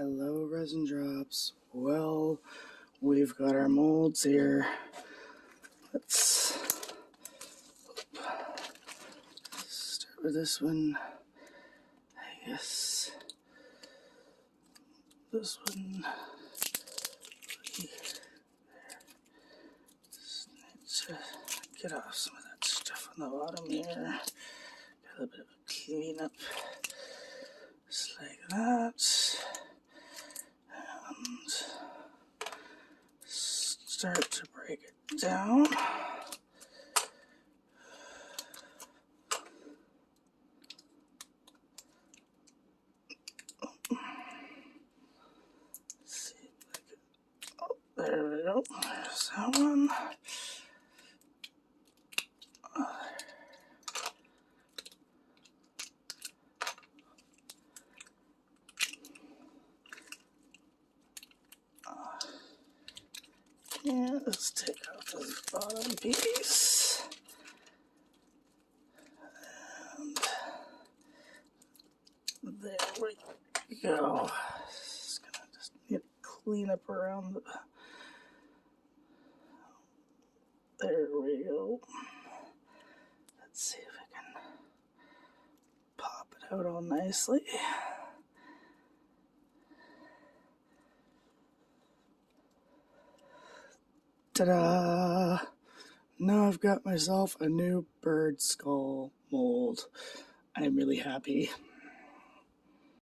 Hello, resin drops. Well, we've got our molds here. Let's start with this one. I guess this one. Just need to get off some of that stuff on the bottom here. Get a little bit of a cleanup. Just like that. And start to break it down. See if I can, oh, there we go. There's that one. Yeah, let's take out this bottom piece. And there we go. Just gonna need to clean up around the. There we go. Let's see if I can pop it out all nicely. Ta-da! Now I've got myself a new bird skull mold. I'm really happy.